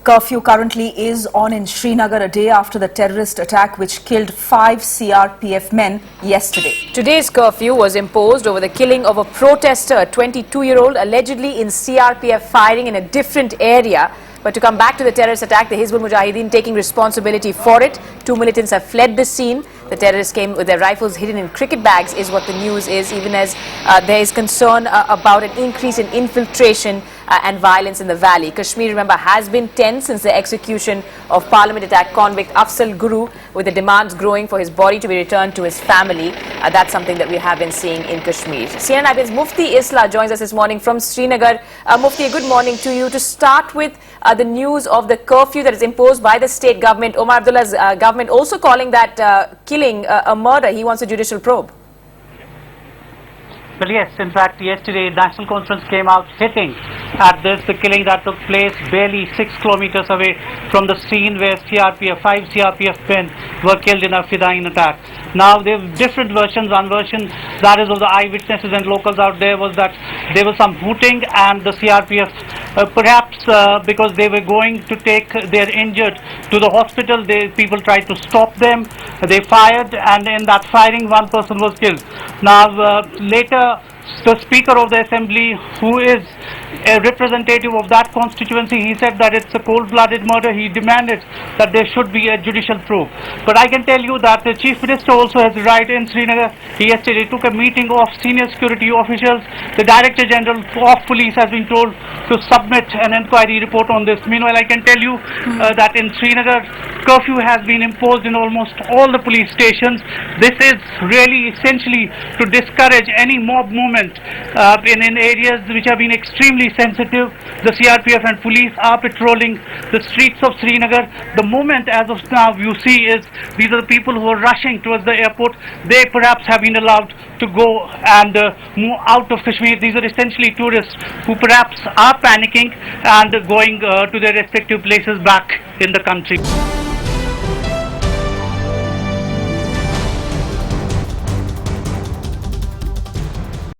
Curfew currently is on in Srinagar a day after the terrorist attack which killed 5 CRPF men yesterday. Today's curfew was imposed over the killing of a protester, a 22-year-old, allegedly in CRPF firing in a different area. But to come back to the terrorist attack, the Hizbul Mujahideen taking responsibility for it. 2 militants have fled the scene. The terrorists came with their rifles hidden in cricket bags is what the news is, even as there is concern about an increase in infiltration and violence in the valley. Kashmir, remember, has been tense since the execution of Parliament attack convict Afzal Guru, with the demands growing for his body to be returned to his family. That's something that we have been seeing in Kashmir. CNN IBN's Mufti Isla joins us this morning from Srinagar. Mufti, good morning to you. To start with the news of the curfew that is imposed by the state government, Omar Abdullah's government also calling that killing a murder. He wants a judicial probe. Well, yes, in fact, yesterday National Conference came out hitting at the killing that took place barely 6 kilometers away from the scene where 5 CRPF men were killed in a Fidain attack. Now, there are different versions. One version, that is of the eyewitnesses and locals out there, was that there was some hooting and the CRPF, perhaps because they were going to take their injured to the hospital, people tried to stop them. They fired, and in that firing, one person was killed. Now, later, the Speaker of the Assembly, who is a representative of that constituency, he said that it's a cold-blooded murder. He demanded that there should be a judicial probe. But I can tell you that the Chief Minister also has arrived in Srinagar. He yesterday took a meeting of senior security officials. The Director General of Police has been told to submit an inquiry report on this. Meanwhile, I can tell you that in Srinagar, curfew has been imposed in almost all the police stations. This is really essentially to discourage any mob movement in areas which have been extremely sensitive. The CRPF and police are patrolling the streets of Srinagar. The movement as of now you see is these are the people who are rushing towards the airport. They perhaps have been allowed to go and move out of Kashmir. These are essentially tourists who perhaps are panicking and going to their respective places back in the country.